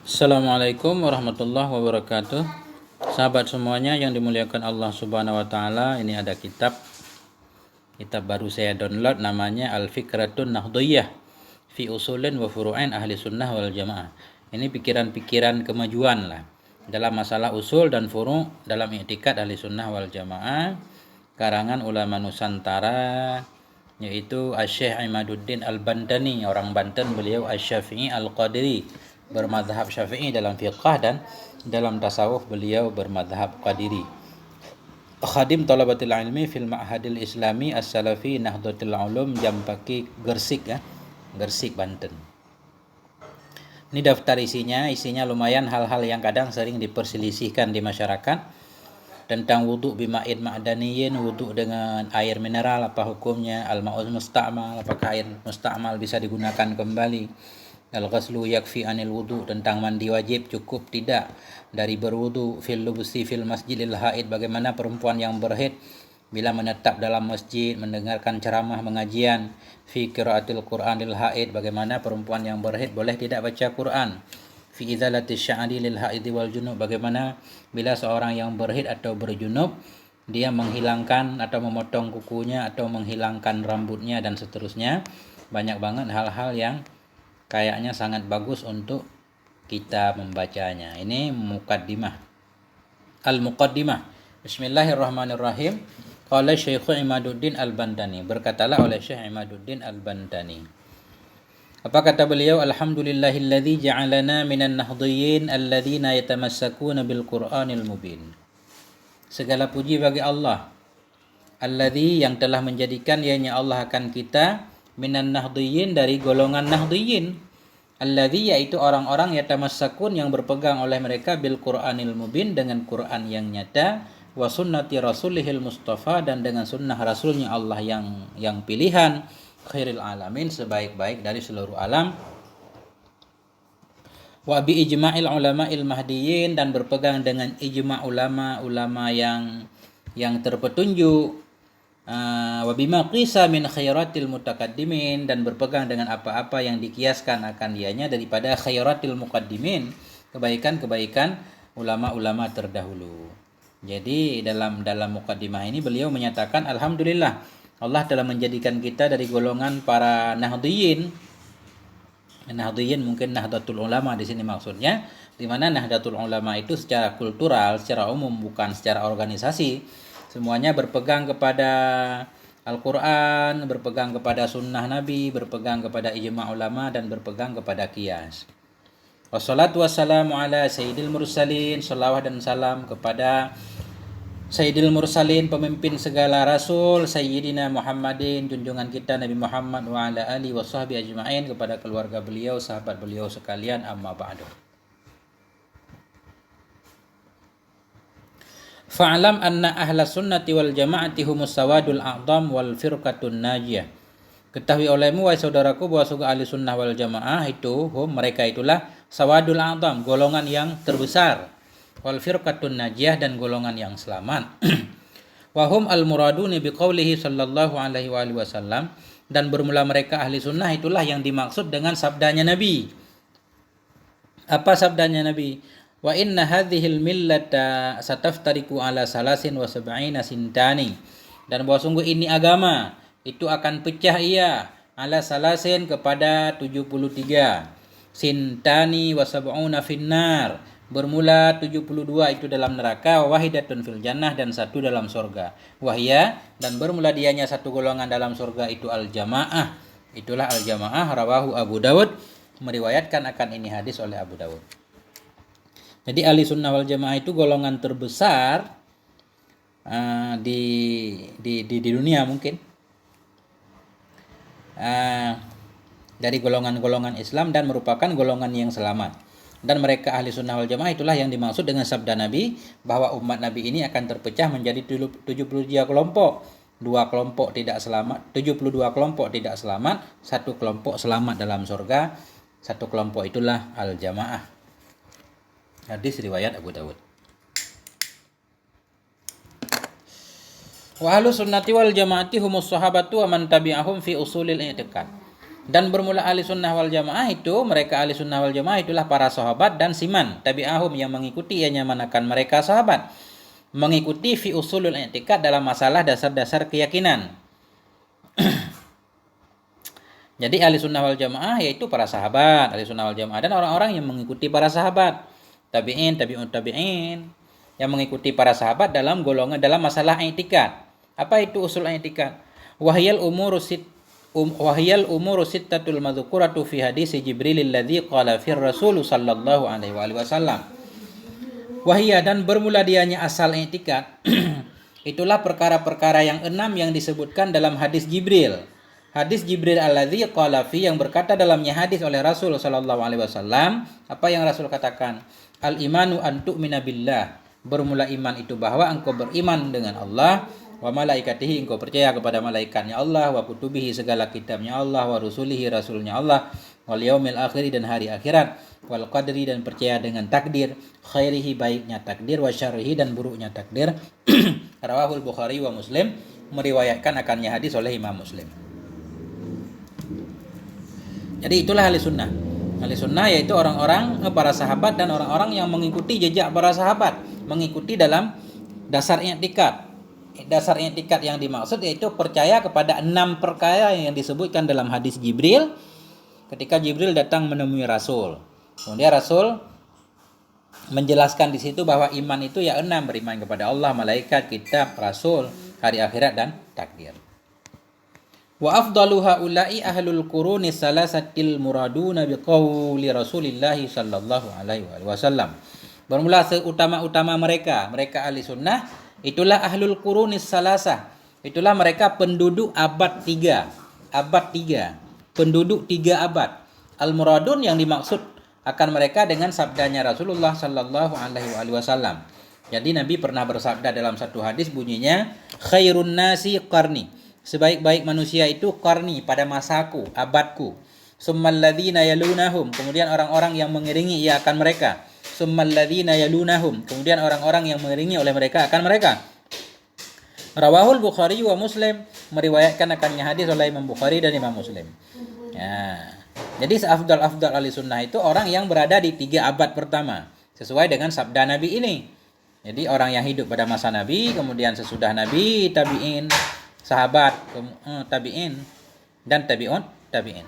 Assalamualaikum warahmatullahi wabarakatuh. Sahabat semuanya yang dimuliakan Allah Subhanahu wa taala, ini ada kitab baru saya download, namanya Al-Fikratun Nahdhiyah fi Usulin wa Furu'in Ahli Sunnah wal Jamaah. Ini pikiran-pikiran kemajuan lah dalam masalah usul dan furu' dalam i'tikad Ahli Sunnah wal Jamaah, karangan ulama Nusantara, yaitu Asy-Syaikh Imaduddin Al-Bantani, orang Banten, beliau Asy-Syafi'i Al-Qadiri, bermadhab Syafi'i dalam fiqh, dan dalam tasawuf beliau bermadhab Qadiri. Khadim Thalabatil Ilmi fil Ma'hadil Islami As-Salafi Nahdlatul Ulum, Jampaki, Gersik ya, Gersik, Banten. Ini daftar isinya lumayan hal-hal yang kadang sering diperselisihkan di masyarakat tentang wudhu bima'in ma'daniyin, wudhu dengan air mineral, apa hukumnya, al-ma'uz musta'mal, apakah air musta'mal bisa digunakan kembali, al-ghaslu yakfi anil wudhu, tentang mandi wajib cukup tidak dari berwudhu, fil lubsi fil masjidil haid, bagaimana perempuan yang berhaid bila menetap dalam masjid mendengarkan ceramah mengajian, fi qiraatil qur'anil haid, bagaimana perempuan yang berhaid boleh tidak baca Quran, fi izalati sya'ri lil haid wal junub, bagaimana bila seorang yang berhaid atau berjunub dia menghilangkan atau memotong kukunya atau menghilangkan rambutnya, dan seterusnya. Banyak banget hal-hal yang kayaknya sangat bagus untuk kita membacanya. Ini muqaddimah. Al-muqaddimah. Bismillahirrahmanirrahim. Qala Syekh Imaduddin Al-Bantani, berkatalah oleh Syekh Imaduddin Al-Bantani. Apa kata beliau? Alhamdulillahilladzi ja'alana minan nahdhiyin alladzina yatamassakuna bil Qur'anil mubin. Segala puji bagi Allah, alladzi, yang telah menjadikan ianya Allah akan kita, minan nahdhiyin, dari golongan nahdhiyin, alladzi, yaitu orang-orang yatamassakun, yang berpegang oleh mereka, bil Qur'anil mubin, dengan Quran yang nyata, wa sunnati rasulihil mustafa, dan dengan sunnah rasulnya Allah yang pilihan, khairil alamin, sebaik-baik dari seluruh alam, wa bi ijma'il ulama'il mahdiyin, dan berpegang dengan ijma' ulama-ulama yang terpetunjuk, wa bima qisa min khairatil mutakaddimin, dan berpegang dengan apa-apa yang dikiaskan akan dianya daripada khairatil muqaddimin, kebaikan-kebaikan ulama-ulama terdahulu. Jadi dalam muqaddimah ini beliau menyatakan alhamdulillah Allah telah menjadikan kita dari golongan para nahdhiyin. Nahdhiyin mungkin Nahdlatul Ulama di sini maksudnya, di mana Nahdlatul Ulama itu secara kultural, secara umum, bukan secara organisasi. Semuanya berpegang kepada Al-Quran, berpegang kepada sunnah Nabi, berpegang kepada ijma' ulama, dan berpegang kepada qiyas. Wassalatu wassalamu ala sayyidil mursalin, salawat dan salam kepada Sayyidil Mursalin, pemimpin segala rasul, Sayyidina Muhammadin, junjungan kita Nabi Muhammad, wa ala alihi wa sahbihi ajma'in, kepada keluarga beliau, sahabat beliau sekalian, amma ba'du. Fa'alam anna ahla sunnati wal jama'ati humus sawadul a'zam wal firqatun najiyah. Ketahui olehmu, wahai saudaraku, bahwa sungguh ahli sunnah wal jamaah itu, mereka itulah sawadul a'zam, golongan yang terbesar, wal firqatun najiyah, dan golongan yang selamat. Wahum al-muraduni biqaulihi sallallahu alaihi wasallam, dan bermula mereka ahli sunnah itulah yang dimaksud dengan sabdanya Nabi. Apa sabdanya Nabi? Wa inna hadhil millata sataftariku ala salasin wa sab'ina sintani, dan bahwa sungguh ini agama itu akan pecah ia ala salasin, kepada 73, sintani wa sab'una finnar, bermula 72 itu dalam neraka, wahidatun fil jannah, dan satu dalam surga, wahya, dan bermula dianya satu golongan dalam surga itu al-jamaah, itulah al-jamaah, rawahu Abu Dawud, meriwayatkan akan ini hadis oleh Abu Dawud. Jadi ahli sunnah wal jamaah itu golongan terbesar di dunia mungkin, dari golongan-golongan Islam, dan merupakan golongan yang selamat. Dan mereka ahli sunnah wal jamaah itulah yang dimaksud dengan sabda Nabi, bahwa umat Nabi ini akan terpecah menjadi 73 kelompok. 2 kelompok tidak selamat, 72 kelompok tidak selamat, 1 kelompok selamat dalam surga. 1 kelompok itulah al-jamaah. Hadis riwayat Abu Dawud. Wa ahlus sunnati wal jamaati humus sahabatu wa man tabi'ahum fi usulil i'tiqad. Dan bermula ahli sunnah wal jamaah itu, mereka ahli sunnah wal jamaah itulah para sahabat dan siman tabi'ahum yang mengikuti ianya manakan mereka sahabat, mengikuti fi usulul i'tikad dalam masalah dasar-dasar keyakinan. Jadi ahli sunnah wal jamaah yaitu para sahabat ahli sunnah wal jamaah dan orang-orang yang mengikuti para sahabat, tabi'in, tabi'un tabi'in, yang mengikuti para sahabat dalam golongan dalam masalah i'tikad. Apa itu usul i'tikad? Wahyal umuru sittatul madzukuratu fi hadis Jibril alladzi qala fi Rasul sallallahu alaihi wasallam. Wahia, dan bermula dianya asal i'tikad itulah perkara-perkara yang 6 yang disebutkan dalam hadis Jibril. Hadis Jibril alladzi qala fi, yang berkata dalamnya hadis oleh Rasul sallallahu alaihi wasallam. Apa yang Rasul katakan? Al imanu an tu'mina billah. Bermula iman itu bahwa engkau beriman dengan Allah, wa malaikatihi, engkau percaya kepada malaikatnya Allah, wa kutubihi, segala kitabnya Allah, wa rusulihi, rasulnya Allah, wal yaumil akhir, dan hari akhirat, wal qadri, dan percaya dengan takdir, khairihi, baiknya takdir, wa syarrihi, dan buruknya takdir. Rawahul Bukhari wa Muslim, meriwayatkan akannya hadis oleh Imam Muslim. Jadi itulah ahli sunnah. Ahli sunnah yaitu orang-orang para sahabat dan orang-orang yang mengikuti jejak para sahabat, mengikuti dalam dasar i'tikad. Dasar i'tikad yang dimaksud yaitu percaya kepada 6 perkara yang disebutkan dalam hadis Jibril ketika Jibril datang menemui Rasul. Kemudian Rasul menjelaskan di situ bahwa iman itu ya 6, beriman kepada Allah, malaikat, kitab, Rasul, hari akhirat, dan takdir. Wa afdalu haula'i ahlul quruni salasatil muraduna biqauli Rasulillah sallallahu alaihi wasallam. Bermula seutama-utama mereka ahli sunnah, itulah ahlul quruni salasah. Itulah mereka penduduk abad 3. Penduduk 3 abad. Al-muradun yang dimaksud akan mereka dengan sabdanya Rasulullah sallallahu alaihi wasallam. Jadi Nabi pernah bersabda dalam satu hadis, bunyinya khairun nasi qarni. Sebaik-baik manusia itu qarni, pada masaku, abadku. Summal ladzina yalunahum, kemudian orang-orang yang mengiringi ia akan mereka. Summal ladzina yalunahum, kemudian orang-orang yang mengiringi oleh mereka akan mereka. Rawahul Bukhari wa Muslim, meriwayatkan akannya hadis oleh Imam Bukhari dan Imam Muslim. Ya. Jadi seafdal-afdal ahli sunnah itu orang yang berada di 3 abad pertama, sesuai dengan sabda Nabi ini. Jadi orang yang hidup pada masa Nabi, kemudian sesudah Nabi, tabi'in, sahabat, tabi'in, dan tabi'un tabi'in.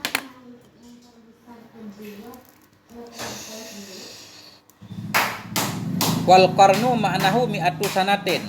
Wal qarnu ma'nahu mi'atu sanatin.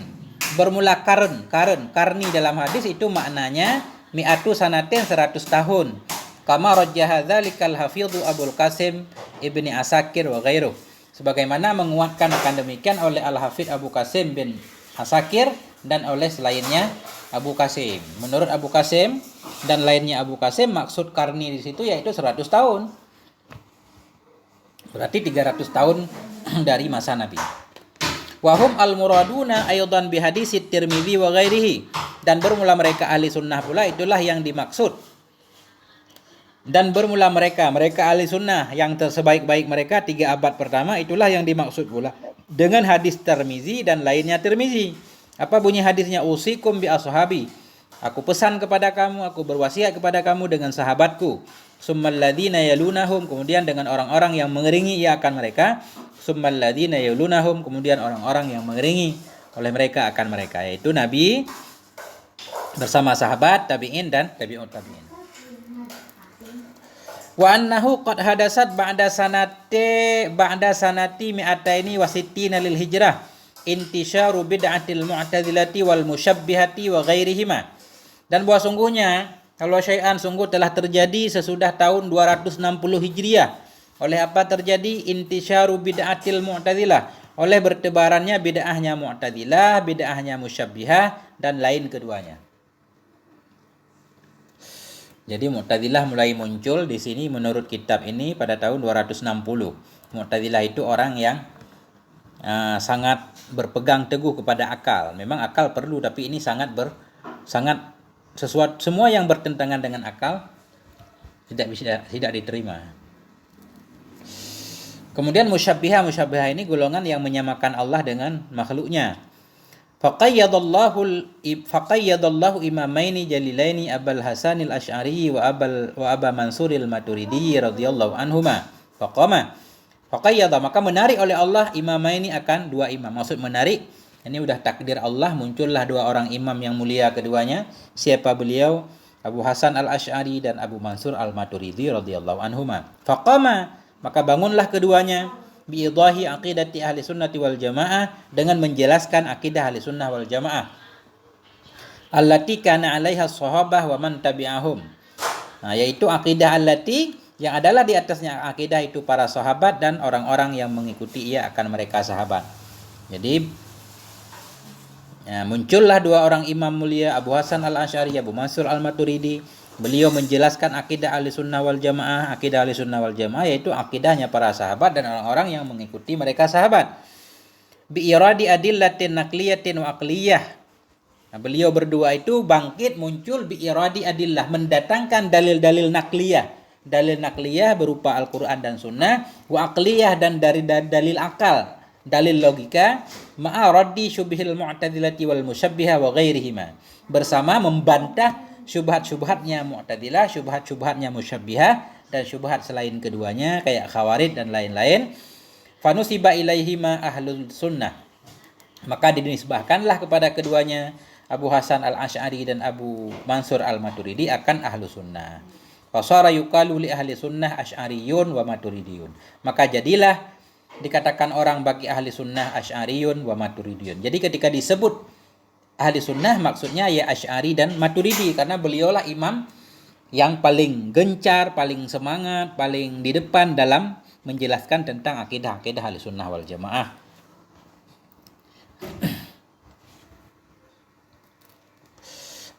Bermula karni dalam hadis itu maknanya mi'atu sanatin, 100 tahun. Kama rajjaha dzalikal hafidhu Abul Qasim Ibni Asakir wa ghairuh. Sebagaimana menguatkan akan demikian oleh Al-Hafidz Abu Qasim bin Asakir dan oleh selainnya Abu Qasim. Menurut Abu Qasim dan lainnya Abu Qasim, maksud karni di situ yaitu 100 tahun. Berarti 300 tahun dari masa Nabi. Wahum al-muraduna aydan bi hadis Tirmidzi wa ghairihi. Dan bermula mereka ahli sunnah pula itulah yang dimaksud. Dan bermula mereka ahli sunnah yang tersebaik-baik mereka 3 abad pertama itulah yang dimaksud pula dengan hadis Tirmidzi dan lainnya Tirmidzi. Apa bunyi hadisnya? Usikum bi ashabi. Aku pesan kepada kamu, aku berwasiat kepada kamu dengan sahabatku. Summal ladzina yalunahum, kemudian dengan orang-orang yang mengiringi ia akan mereka. Summal ladzina yalunahum, kemudian orang-orang yang mengiringi oleh mereka akan mereka, yaitu Nabi bersama sahabat, tabi'in, dan tabi'ut tabi'in. Wa annahu qad hadasat ba'da sanati mi'ataini wa sittina lil hijrah intisyaru bid'atil mu'tazilati wal musyabbihati wa ghairihima. Dan bahwa sungguhnya kalau syai'an sungguh telah terjadi sesudah tahun 260 Hijriah. Oleh apa terjadi? Intisyaru bid'atil mu'tazilah, oleh bertebarannya bid'ahnya mu'tazilah, bid'ahnya musyabbihah, dan lain keduanya. Jadi Mu'tazilah mulai muncul di sini menurut kitab ini pada tahun 260. Mu'tazilah itu orang yang sangat berpegang teguh kepada akal. Memang akal perlu, tapi ini sangat sesuatu, semua yang bertentangan dengan akal tidak diterima. Kemudian musyabbihah ini golongan yang menyamakan Allah dengan makhluknya. Faqayyadallahu imamaini jalilaini Abul Hasan al-Asy'ari wa Aba Mansur al-Maturidi radhiyallahu anhuma. Faqayyada, maka menarik oleh Allah imamaini akan dua imam. Maksud menarik, ini udah takdir Allah, muncullah dua orang imam yang mulia keduanya. Siapa beliau? Abu Hasan al-Asy'ari dan Abu Mansur al-Maturidi radhiyallahu anhuma. Faqama, maka bangunlah keduanya biidahi aqidati ahli sunnati wal jamaah, dengan menjelaskan akidah ahli sunnah wal jamaah allati kana 'alaiha sahabah wa man tabi'ahum. Nah, yaitu akidah allati, yang adalah di atasnya akidah itu para sahabat dan orang-orang yang mengikuti ia akan mereka sahabat. Jadi muncullah dua orang imam mulia, Abu Hasan al-Asy'ari, Abu Mansur al-Maturidi. Beliau menjelaskan akidah ahli sunnah wal jamaah. Akidah ahli sunnah wal jamaah yaitu akidahnya para sahabat dan orang-orang yang mengikuti mereka sahabat. Bi'iradi adillatin naqliyatin wa aqliyah. Nah, beliau berdua itu bangkit muncul bi'iradi adillah, mendatangkan dalil-dalil naqliyah. Dalil naqliyah berupa Al-Quran dan Sunnah, wa aqliyah dan dari dalil akal, dalil logika, ma'a raddi syubhil mu'tadilati wal musyabbihah wa ghairihima, bersama membantah syubhat-syubhatnya Mu'tazilah, syubhat-syubhatnya Musyabbihah, dan syubhat selain keduanya kayak Khawarij dan lain-lain. Fanusiba ilaihima ahlul sunnah, maka dinisbahkanlah kepada keduanya, Abu Hasan al-Asy'ari dan Abu Mansur al-Maturidi, akan ahlu sunnah. Fasara yuqalu li ahli sunnah asy'ariyun wa maturidiyun, maka jadilah dikatakan orang bagi ahli sunnah asy'ariyun wa maturidiyun. Jadi ketika disebut ahli sunnah maksudnya ya Asy'ari dan Maturidi, karena beliaulah imam yang paling gencar, paling semangat, paling di depan dalam menjelaskan tentang akidah-akidah ahli sunnah wal jamaah.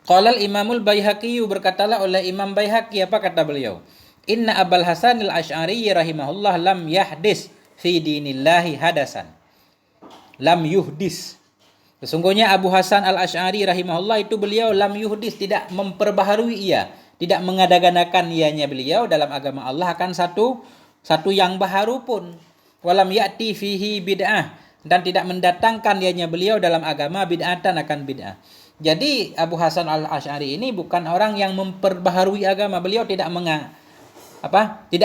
Qala al-Imamul Baihaqi, berkatalah oleh Imam Baihaqi, apa kata beliau? Inna Abul Hasan al-Asy'ari rahimahullah lam yahdis fi dinillahi hadasan. Lam yuhdis. Sesungguhnya Abu Hasan al-Asy'ari rahimahullah itu beliau lam yuhdis, tidak memperbaharui ia, tidak mengadakan ianya beliau dalam agama Allah akan satu yang baharu pun. Walam ya'ti fihi bid'ah, dan tidak mendatangkan ianya beliau dalam agama bid'atan akan bid'ah. Jadi Abu Hasan al-Asy'ari ini bukan orang yang memperbaharui agama. Beliau tidak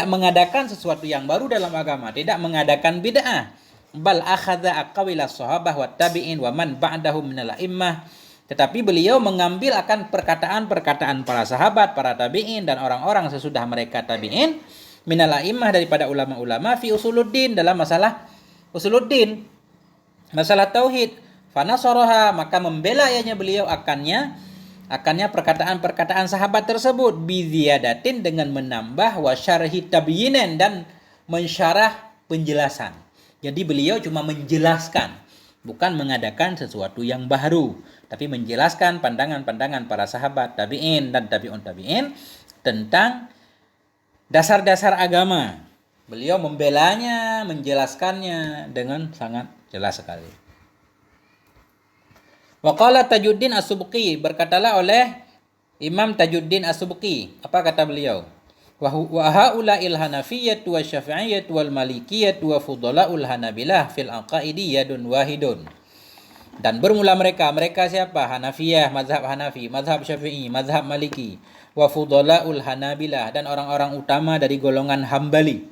mengadakan sesuatu yang baru dalam agama, tidak mengadakan bid'ah. Bal akhadha aqwila sahabah wa tabi'in wa man ba'dahum minal a'immah. Tetapi beliau mengambil akan perkataan-perkataan para sahabat, para tabi'in dan orang-orang sesudah mereka tabi'in, minal a'immah, daripada ulama-ulama, fi usuluddin, dalam masalah usuluddin, masalah tauhid. Fanasaraha, maka membela ianya beliau akannya perkataan-perkataan sahabat tersebut, biziyadatin, dengan menambah, wa syarhi tabyinin, dan mensyarah penjelasan. Jadi beliau cuma menjelaskan, bukan mengadakan sesuatu yang baru, tapi menjelaskan pandangan-pandangan para sahabat, tabi'in dan tabi'un tabi'in tentang dasar-dasar agama. Beliau membelanya, menjelaskannya dengan sangat jelas sekali. Wa qala Tajuddin As-Subki, berkatalah oleh Imam Tajuddin As-Subki, apa kata beliau? Wa haula'il hanafiyyah wa syafi'iyyah wal malikiyyah wa fudala'ul hanabilah fil aqaidi yadun wahidun. Dan bermula mereka siapa? Hanafiyah, mazhab Hanafi, mazhab Syafi'i, mazhab Maliki, wa fudala'ul hanabilah, dan orang-orang utama dari golongan Hambali.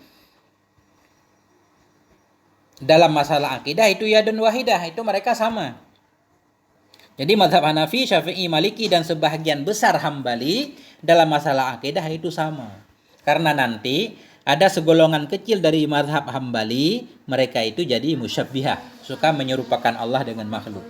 Dalam masalah akidah itu yadun wahidah, itu mereka sama. Jadi mazhab Hanafi, Syafi'i, Maliki dan sebahagian besar Hambali dalam masalah akidah itu sama. Karena nanti ada segolongan kecil dari mazhab Hambali, mereka itu jadi musyabbihah, suka menyerupakan Allah dengan makhluk.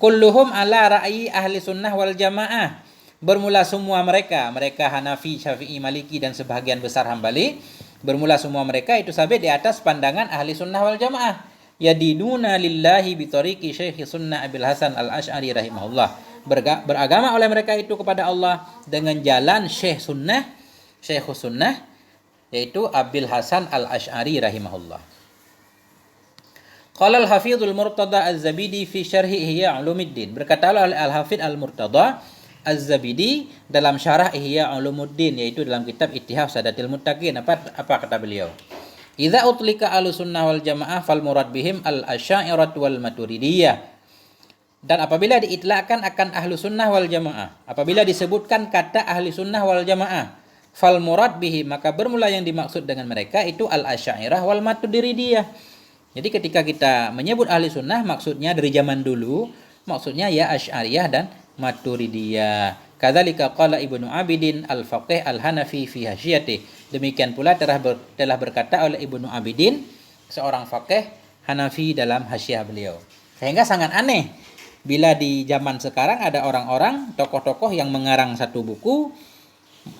Kulluhum ala ra'yi ahli sunnah wal jamaah. Bermula semua mereka Hanafi, Syafi'i, Maliki dan sebahagian besar Hambali, bermula semua mereka itu sampai di atas pandangan ahli sunnah wal jamaah. Yadinuna lillahi bitariqi Syekh Sunnah Abil Hasan al-Asy'ari rahimahullah. Beragama oleh mereka itu kepada Allah dengan jalan Syekh Sunnah, yaitu Abil Hasan al-Asy'ari rahimahullah. Qala al-Hafidhul Murtada Az-Zabidi fi syarhi Ihya Ulumuddin. Berkatalah oleh Al-Hafidh Al-Murtada Az-Zabidi dalam syarah Ihya Ulumuddin, yaitu dalam kitab Ittihaf Sadatil Muttaqin. Apa kata beliau? Idza utlika ahlussunnah wal jamaah fal murad bihim al-asy'ariyah wal maturidiyah. Dan apabila diitlakkan akan ahlu sunnah wal jamaah, apabila disebutkan kata ahli sunnah wal jamaah, fal murad bihi, maka bermula yang dimaksud dengan mereka itu al-asy'ariyah wal maturidiyah. Jadi ketika kita menyebut ahli sunnah, maksudnya dari zaman dulu, maksudnya ya asy'ariyah dan maturidiyah. Kadzalika qala Ibnu Abidin al-Faqih al-Hanafi fi hasyiyati. Demikian pula telah berkata oleh Ibnu Abidin, seorang faqih Hanafi dalam hasyiah beliau. Sehingga sangat aneh bila di zaman sekarang ada orang-orang, tokoh-tokoh yang mengarang satu buku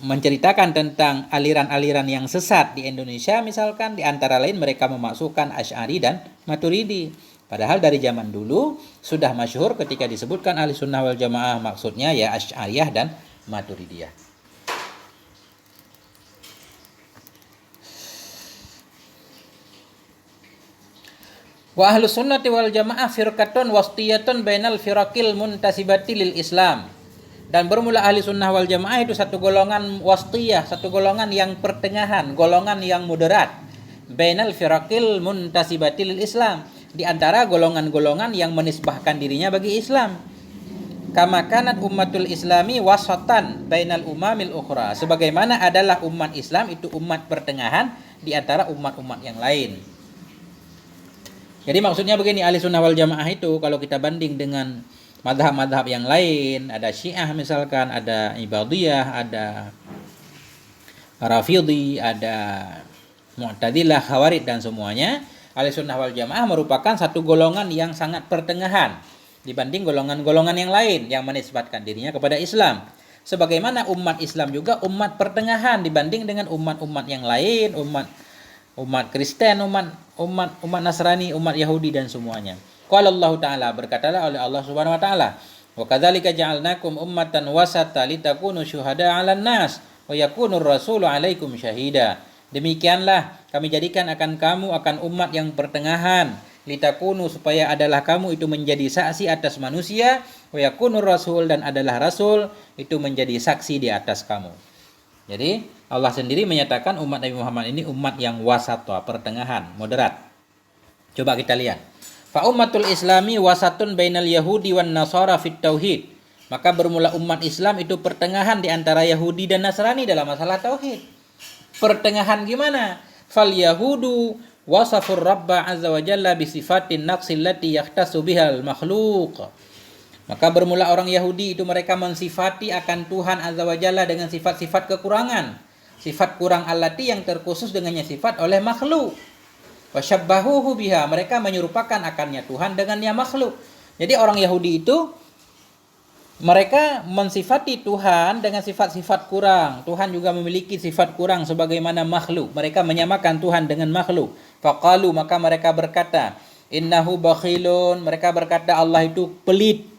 menceritakan tentang aliran-aliran yang sesat di Indonesia, misalkan di antara lain mereka memasukkan Asy'ari dan Maturidi. Padahal dari zaman dulu sudah masyhur ketika disebutkan ahli sunnah wal jamaah, maksudnya ya Asy'ariyah dan Maturidiyah. Wa ahlus sunnati wal jamaah firqatun wastiyatun bainal firaqil muntasibati lil Islam. Dan bermula ahli sunnah wal jamaah itu satu golongan wastiyah, satu golongan yang pertengahan, golongan yang moderat. Bainal firaqil muntasibati lil Islam, di antara golongan-golongan yang menisbahkan dirinya bagi Islam. Kama kanat ummatul islami wasatan bainal umamil ukhra, sebagaimana adalah umat Islam itu umat pertengahan di antara umat-umat yang lain. Jadi maksudnya begini, ahli sunnah wal jamaah itu kalau kita banding dengan madhab-madhab yang lain, ada Syiah misalkan, ada Ibadiyah, ada Rafidhi, ada Mu'tazilah, Khawarij dan semuanya, ahli sunnah wal jamaah merupakan satu golongan yang sangat pertengahan dibanding golongan-golongan yang lain yang menisbatkan dirinya kepada Islam. Sebagaimana umat Islam juga umat pertengahan dibanding dengan umat-umat yang lain, umat Kristen, umat Nasrani, umat Yahudi dan semuanya. Qala Allah Ta'ala, berkatalah oleh Allah Subhanahu wa taala, "Wa kadzalika ja'alnakum ummatan wasata litakunu syuhada 'alan nas wa yakunur rasulu 'alaikum syahida." Demikianlah kami jadikan akan kamu akan umat yang pertengahan, litakunu, supaya adalah kamu itu menjadi saksi atas manusia, wa yakunur rasul, dan adalah rasul itu menjadi saksi di atas kamu. Jadi Allah sendiri menyatakan umat Nabi Muhammad ini umat yang wasatwa, pertengahan, moderat. Coba kita lihat. Fa ummatul islami wasatun bainal yahudi wan nasara fit tauhid. Maka bermula umat Islam itu pertengahan di antara Yahudi dan Nasrani dalam masalah tauhid. Pertengahan gimana? Fal yahudu wasafur rabba azza wa jalla bi sifatin naqsil lati yahtasu bihal makhluq. Maka bermula orang Yahudi itu mereka mensifati akan Tuhan Azza wa Jalla dengan sifat-sifat kekurangan. Sifat kurang allati yang terkhusus dengannya sifat oleh makhluk. Wasyabbahuhu biha, mereka menyerupakan akannya Tuhan dengannya makhluk. Jadi orang Yahudi itu mereka mensifati Tuhan dengan sifat-sifat kurang. Tuhan juga memiliki sifat kurang sebagaimana makhluk. Mereka menyamakan Tuhan dengan makhluk. Faqalu, maka mereka berkata, innahu bakhilun, mereka berkata Allah itu pelit.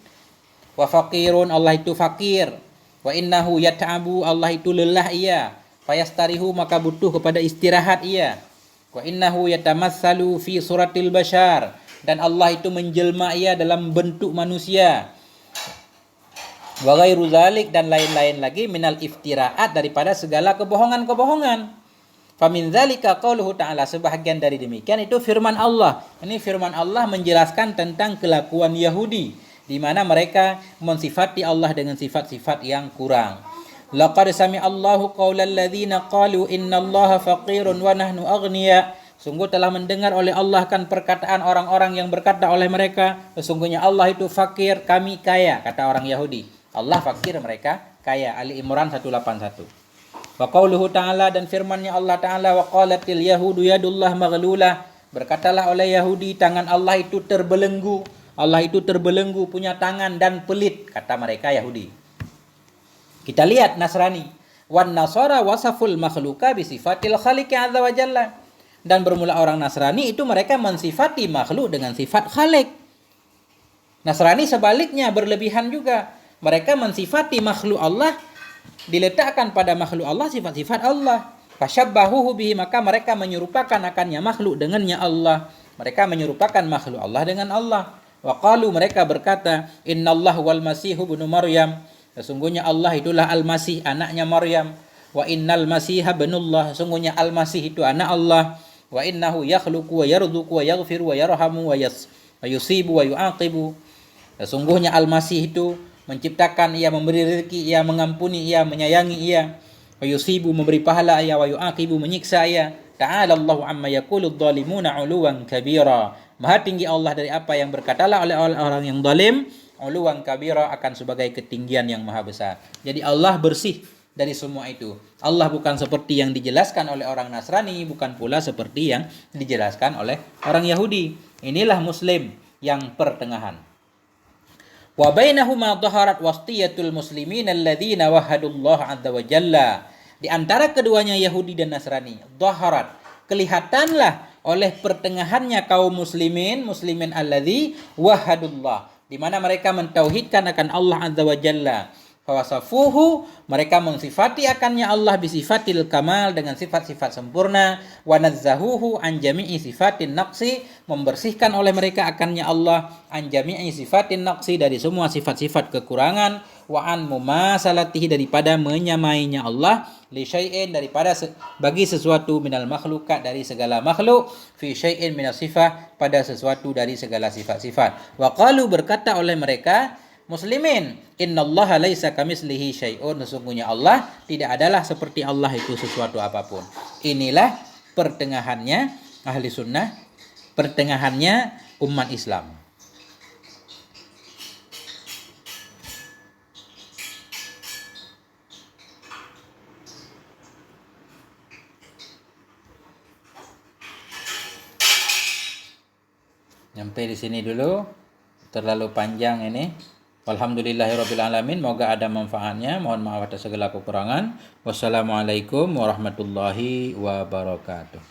Wa faqirun, Allah itu fakir. Wa innahu yat'abu, Allah itu lelah ia. Fayastarihu, maka butuh kepada istirahat ia. Wa innahu yatamassalu fi suratil bashar, dan Allah itu menjelma ia dalam bentuk manusia. Wa ghairu dzalik, dan lain-lain lagi minal iftiraat, daripada segala kebohongan-kebohongan. Famin dzalika qauluhu ta'ala, sebahagian dari demikian itu firman Allah. Ini firman Allah menjelaskan tentang kelakuan Yahudi, di mana mereka mensifati Allah dengan sifat-sifat yang kurang. Laqad sami'allahu qaulal ladzina qalu innallaha faqirun wa nahnu aghnia. Sungguh telah mendengar oleh Allah kan perkataan orang-orang yang berkata oleh mereka, sesungguhnya Allah itu fakir, kami kaya, kata orang Yahudi. Allah fakir, mereka kaya. Ali Imran 181. Wa qauluhu ta'ala, dan firman-Nya Allah Ta'ala, wa qalatil yahudu yadullah maghlulah. Berkatalah oleh Yahudi, tangan Allah itu terbelenggu. Allah itu terbelenggu, punya tangan dan pelit, kata mereka Yahudi. Kita lihat Nasrani. Wan nasara wasaful makhluka bisifatil khaliqi azza wa jalla. Dan bermula orang Nasrani itu mereka mensifati makhluk dengan sifat khalik. Nasrani sebaliknya berlebihan juga. Mereka mensifati makhluk Allah, diletakkan pada makhluk Allah sifat-sifat Allah. Fasyabbahuhu bihi, maka mereka menyerupakan akannya makhluk dengannya Allah. Mereka menyerupakan makhluk Allah dengan Allah. Wa qalu, mereka berkata, innallahu wal masihu ibnu Maryam, sesungguhnya Allah itulah Al-Masih, anaknya Maryam. Wa innal masiha ibnullah, sesungguhnya Al-Masih itu anak Allah. Wa innahu yakhluqu wa yarzuqu wa yaghfiru wa yarhamu wa yusibu wa yu'aqibu. Sesungguhnya Al-Masih itu menciptakan, ia memberi rezeki, ia mengampuni, ia menyayangi, ia wa yusibu memberi pahala, ia wa yu'aqibu menyiksa, ia. Ta'ala Allahu amma yaqulu adh-dhalimuna 'uluwan kabira. Maha tinggi Allah dari apa yang berkatalah oleh orang yang zalim, 'uluwan kabira, akan sebagai ketinggian yang maha besar. Jadi Allah bersih dari semua itu. Allah bukan seperti yang dijelaskan oleh orang Nasrani, bukan pula seperti yang dijelaskan oleh orang Yahudi. Inilah Muslim yang pertengahan. Wa bainahuma dhaharat wastiyatul muslimin alladzina wahadullah azza wa jalla. Di antara keduanya Yahudi dan Nasrani, dhaharat, kelihatanlah oleh pertengahannya kaum muslimin alladzi wahadullah, di mana mereka mentauhidkan akan Allah azza wa jalla. Fawasafuhu, mereka mensifati akannya Allah bisifatil kamal, dengan sifat-sifat sempurna. Wa nazzahuhu an jami'i sifatin naqsi, membersihkan oleh mereka akannya Allah an jami'i sifatin naqsi, dari semua sifat-sifat kekurangan. Wa an mumasalatihi, daripada menyamainya Allah, li syai'in, daripada bagi sesuatu, minal makhlukat, dari segala makhluk, fi syai'in minas sifat, pada sesuatu dari segala sifat-sifat. Wa qalu, berkata oleh mereka muslimin, innallaha laisa kamislihi syai'un, sesungguhnya Allah tidak adalah seperti Allah itu sesuatu apapun. Inilah pertengahannya ahli sunnah, pertengahannya umat Islam. Sampai di sini dulu, terlalu panjang ini. Walhamdulillahirabbil alamin, moga ada manfaatnya. Mohon maaf atas segala kekurangan. Wassalamualaikum warahmatullahi wabarakatuh.